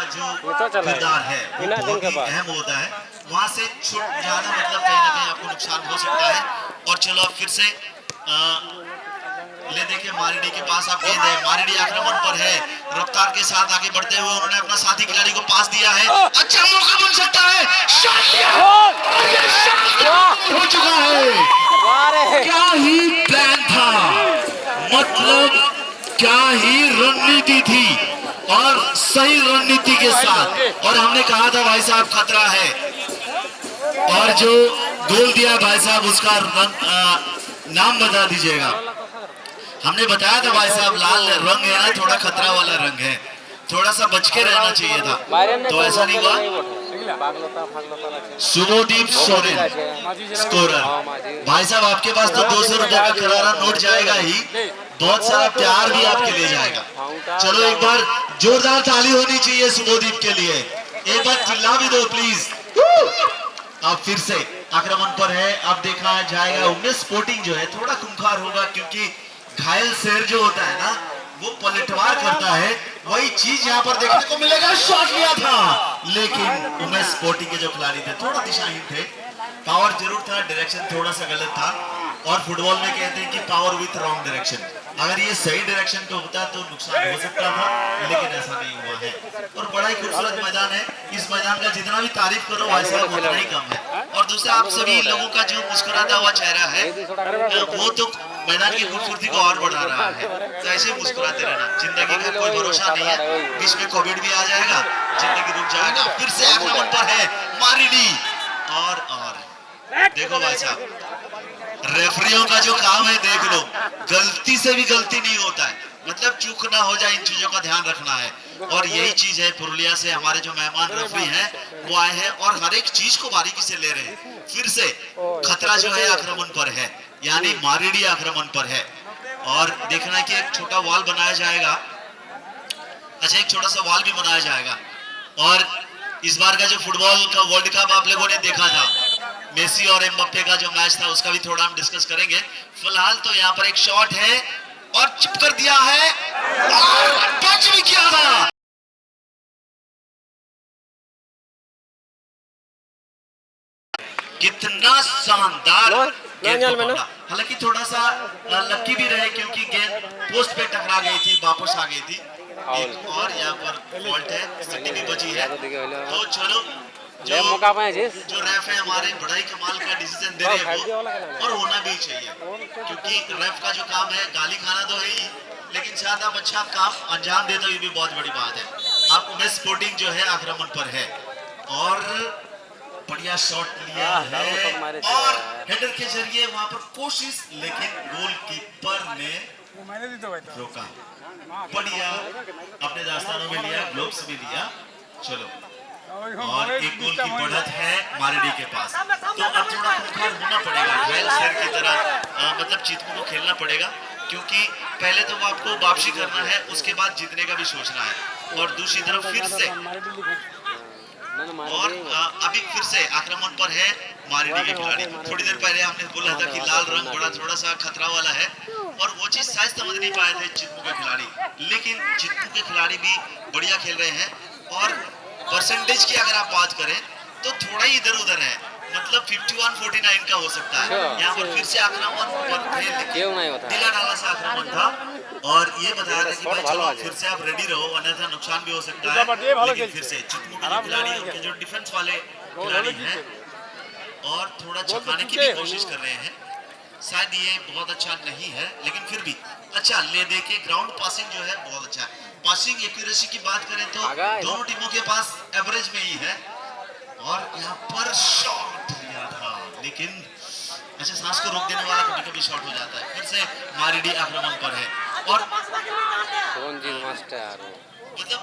जो किरदार है वो बहुत ही अहम होता है। वहां से छूट जाना मतलब कहीं ना कहीं आपको नुकसान हो सकता है। और चलो अब फिर से ले देखिए मारिडी के पास आप गेंद है, मारिडी आक्रमण पर है, रफ्तार के साथ आगे बढ़ते हुए उन्होंने अपना साथी खिलाड़ी को पास दिया है। अच्छा मौका बन सकता है, हो चुका है। क्या ही प्लान था, मतलब क्या ही रणनीति थी, और सही रणनीति के साथ। और हमने कहा था भाई साहब खतरा है, और जो गोल दिया भाई साहब उसका नाम बता दीजिएगा। हमने बताया था भाई साहब लाल रंग है ना, थोड़ा खतरा वाला रंग है, थोड़ा सा बच के रहना चाहिए था, तो ऐसा नहीं हुआ। शुभदीप सोरेन स्कोरर। भाई साहब आपके पास तो 200 रुपए का करारा नोट जाएगा ही, बहुत सारा प्यार भी आपके लिए जाएगा। चलो एक बार जोरदार ताली होनी चाहिए शुभदीप के लिए, एक बार चिल्ला भी दो प्लीज। अब फिर से आक्रमण पर है, अब देखा जाएगा उमेश स्पोर्टिंग जो है थोड़ा खूंखार होगा, क्योंकि घायल शेर जो होता है ना वो पलटवार करता है, वही चीज यहाँ पर देखने को मिलेगा। शॉट लिया था लेकिन उमेश स्पोर्टिंग के जो खिलाड़ी थे थोड़ा दिशाहीन थे, पावर जरूर था, डायरेक्शन थोड़ा सा गलत था। और फुटबॉल में कहते हैं कि पावर विथ रॉन्ग डायरेक्शन, अगर ये सही डायरेक्शन पे होता तो नुकसान हो सकता था, लेकिन ऐसा नहीं हुआ है। और बड़ा ही खूबसूरत मैदान है, इस मैदान का जितना भी तारीफ करो भाई साहब उतना ही कम है। और दूसरा आप सभी लोगों का जो मुस्कुराता हुआ चेहरा है वो तो मैदान की खूबसूरती को और बढ़ा रहा है। तो ऐसे मुस्कुराते रहना, जिंदगी का कोई भरोसा नहीं है, बीच में कोविड भी आ जाएगा, जिंदगी रुक जाएगा। फिर से आक्रमण पर है मारिडी, और देखो भाई साहब रेफरियों का जो काम है देख लो, गलती से भी गलती नहीं होता है, मतलब चूक ना हो जाए, इन चीजों का ध्यान रखना है। और यही चीज है, पुरुलिया से हमारे जो मेहमान रेफरी हैं वो आए हैं और हर एक चीज को बारीकी से ले रहे हैं। फिर से खतरा जो है आक्रमण पर है, यानी मारिडी आक्रमण पर है, और देखना है कि एक छोटा वॉल बनाया जाएगा। अच्छा एक छोटा सा वॉल भी बनाया जाएगा। और इस बार का जो फुटबॉल का वर्ल्ड कप आप लोगों ने देखा था, मेसी और एम्बाप्पे का जो मैच था उसका भी थोड़ा हम डिस्कस करेंगे। फिलहाल तो यहाँ पर एक शॉट है और चिप कर दिया है और टच भी किया था। कितना शानदार गेंद को पकड़ा, हालांकि थोड़ा सा लकी भी रहे क्योंकि गेंद पोस्ट पे टकरा गई थी, वापस आ गई थी। एक और यहाँ पर फॉल्ट है, सिटी भी बची है। तो चलो जो रेफ है हमारे बड़ा ही कमाल का डिसीजन दे रहे हैं वो, और होना भी चाहिए, क्योंकि रेफ का जो काम है गाली खाना तो है ही, लेकिन साथ आप अच्छा काम अंजाम देते हो ये भी बहुत बड़ी बात है। आप उमेश स्पोर्टिंग जो है आक्रमण पर है और बढ़िया शॉट लिया है और हेडर के जरिए वहां पर कोशिश, लेकिन गोलकीपर ने रोका। बढ़िया अपने दास्तानों में लिया, ग्लोव्स भी लिया। चलो और एक गोल की बढ़त है मारिडी के पास, तो अब थोड़ा खूंखार होना पड़ेगा, घायल शेर की तरह मतलब चीतकों को खेलना पड़ेगा, क्योंकि पहले तो वो आपको वापसी करना है, उसके बाद जीतने का भी सोचना है। और दूसरी तरफ फिर से और अभी फिर से आक्रमण पर है मारिडी के खिलाड़ी। थोड़ी देर पहले हमने बोला था कि लाल रंग बड़ा थोड़ा सा खतरा वाला है, और वो चीज शायद समझ नहीं पाए थे चित्तू के खिलाड़ी, लेकिन चित्तू के खिलाड़ी भी बढ़िया खेल रहे हैं। और परसेंटेज की अगर आप बात करें तो थोड़ा ही इधर उधर है, मतलब 51-49 का हो सकता है। यहाँ पर फिर से आक्रमण ढीला ढाला सा आक्रमण था, और ये बताया था कि भाई चलो फिर से आप रेडी रहो, अन्यथा नुकसान भी हो सकता है। लेकिन फिर से चित्तू के खिलाड़ी, उनके जो डिफेंस वाले खिलाड़ी हैं, और थोड़ा छकाने की भी कोशिश कर रहे हैं। शायद ये बहुत अच्छा नहीं है, लेकिन फिर भी अच्छा ले दे के ग्राउंड पासिंग जो है बहुत अच्छा है। पासिंग एक्यूरेसी की बात करें तो दोनों टीमों के पास एवरेज में ही है। और यहाँ पर शॉट लिया था, लेकिन अच्छा सांस को रोक देने वाला कभी कभी शॉट हो जाता है। फिर से मारिडी आक्रमण पर है, और मतलब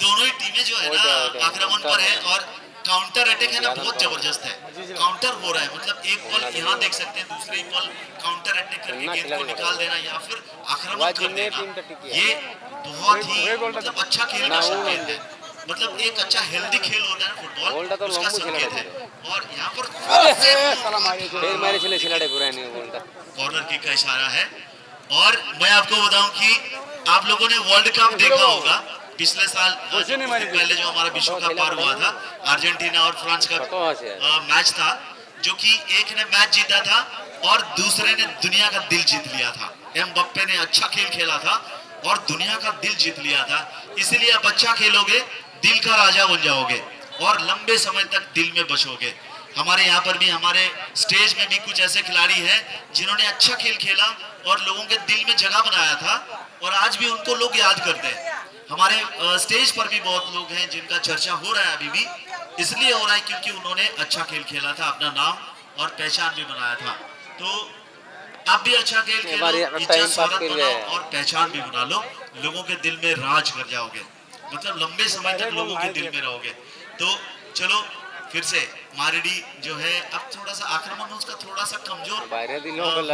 दोनों ही टीमें जो है ना आक्रमण पर है, और काउंटर अटैक है ना बहुत जबरदस्त है, काउंटर हो रहा है, मतलब एक बॉल यहाँ देख सकते हैं, दूसरी बॉल काउंटर अटैक करके गेंद को निकाल देना या फिर आक्रमण कर देना, ये बहुत ही मतलब अच्छा खेल का संकेत है। मतलब एक अच्छा हेल्दी खेल होता है ना फुटबॉल, उसका संकेत है। और यहाँ पर कॉर्नर किक का इशारा है। और मैं आपको बताऊं कि आप लोगों ने वर्ल्ड कप देखा होगा, पिछले साल कुछ दिन पहले जो हमारा विश्व कप पार हुआ था, अर्जेंटीना और फ्रांस का मैच था, जो कि एक ने मैच जीता था और दूसरे ने दुनिया का दिल जीत लिया था। एमबाप्पे ने अच्छा खेल खेला था और दुनिया का दिल जीत लिया था। इसीलिए आप अच्छा खेलोगे, दिल का राजा बन जाओगे और लंबे समय तक दिल में बसोगे। हमारे यहाँ पर भी, हमारे स्टेज में भी कुछ ऐसे खिलाड़ी हैं जिन्होंने अच्छा खेल खेला और लोगों के दिल में जगह बनाया था और आज भी उनको लोग याद करते हैं। हमारे स्टेज पर भी बहुत लोग हैं जिनका चर्चा हो रहा है अभी भी, इसलिए हो रहा है क्योंकि उन्होंने अच्छा खेल खेला था, अपना नाम और पहचान भी बनाया था। तो आप भी अच्छा खेल खेलो, इज्जत शोहरत बनाओ और पहचान भी बना लो, लोगों के दिल में राज कर जाओगे, मतलब लंबे समय तक लोगों के दिल में रहोगे। तो चलो फिर से मारिडी जो है, अब थोड़ा सा आक्रमण उसका थोड़ा सा कमजोर हो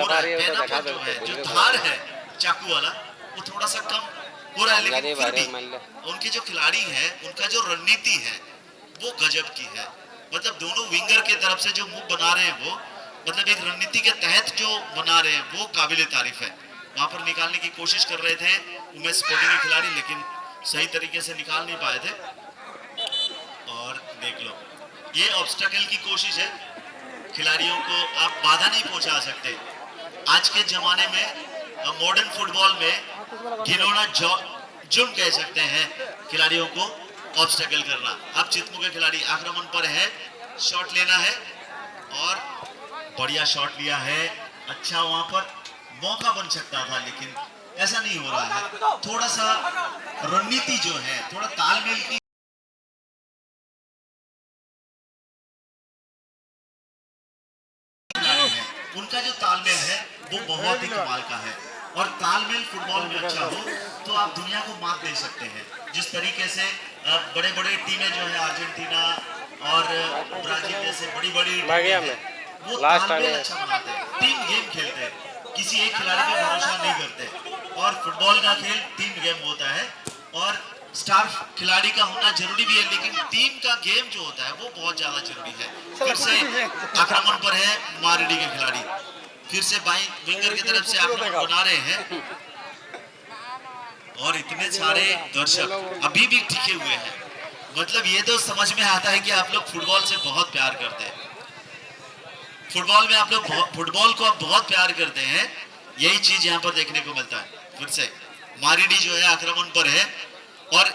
रहा है, पैनापन जो है, जो धार है चाकू वाला, वो थोड़ा सा कम हो रहा है, लेकिन फिर भी उनके जो खिलाड़ी हैं, उनका जो रणनीति है वो गजब की है। मतलब दोनों विंगर के तरफ से जो मूव बना रहे हैं वो, मतलब एक रणनीति के तहत जो बना रहे हैं वो काबिले तारीफ है। वहां पर निकालने की कोशिश कर रहे थे उमेश स्पोर्टिंग के खिलाड़ी, लेकिन सही तरीके से निकाल नहीं पाए थे। और देख लो, ये ऑब्स्टेकल की कोशिश है, खिलाड़ियों को आप बाधा नहीं पहुंचा सकते। आज के जमाने में मॉडर्न फुटबॉल में घिनौना जुर्म कह सकते हैं खिलाड़ियों को ऑब्स्टेकल करना। अब चितमू के खिलाड़ी आक्रमण पर है, शॉट लेना है और बढ़िया शॉट लिया है। अच्छा, वहां पर मौका बन सकता था लेकिन ऐसा नहीं हो रहा है। थोड़ा सा रणनीति जो है, थोड़ा तालमेल की उनका जो तालमेल है वो बहुत ही कमाल का है। और तालमेल फुटबॉल में अच्छा हो तो आप दुनिया को मात दे सकते हैं। जिस तरीके से बड़े बड़े टीमें जो है, अर्जेंटीना और ब्राजील जैसे बड़ी बड़ी वो तालमेल अच्छा बनाते हैं, टीम गेम खेलते हैं, किसी एक खिलाड़ी पे भरोसा नहीं करते। और फुटबॉल का खेल टीम गेम होता है और स्टार खिलाड़ी का होना जरूरी भी है, लेकिन टीम का गेम जो होता है वो बहुत ज्यादा जरूरी है। फिर से आक्रमण पर है मारिडी के खिलाड़ी, फिर से बाई विंगर की तरफ से आक्रमण बना रहे हैं और इतने सारे दर्शक अभी भी टिके हुए हैं। मतलब ये तो समझ में आता है कि आप लोग फुटबॉल से बहुत प्यार करते हैं, फुटबॉल में आप लोग फुटबॉल को आप बहुत प्यार करते हैं। यही चीज यहाँ पर देखने को मिलता है। फिर से मारिडी जो है आक्रमण पर है और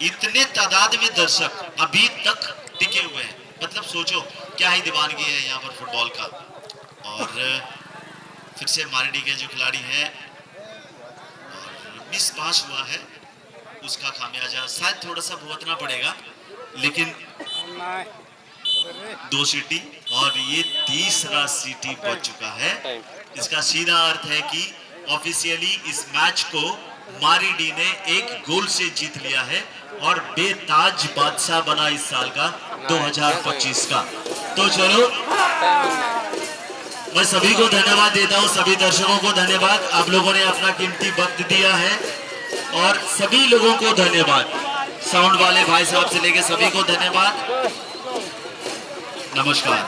इतने तादाद में दर्शक अभी तक टिके हुए हैं। मतलब सोचो क्या ही दीवानगी है यहाँ पर फुटबॉल का। और फिर से मारिडी के जो खिलाड़ी हैं, मिस पास हुआ है, उसका खामियाजा शायद थोड़ा सा भुगतना पड़ेगा, लेकिन 2 सीटी और ये तीसरा सीटी बच चुका है। इसका सीधा अर्थ है कि ऑफिशियली इस मैच को मारिडी ने 1 गोल से जीत लिया है और बेताज बादशाह बना इस साल का 2025 का। तो चलो, मैं सभी को धन्यवाद देता हूं, सभी दर्शकों को धन्यवाद, आप लोगों ने अपना कीमती वक्त दिया है और सभी लोगों को धन्यवाद, साउंड वाले भाई साहब से लेके सभी को धन्यवाद। नमस्कार।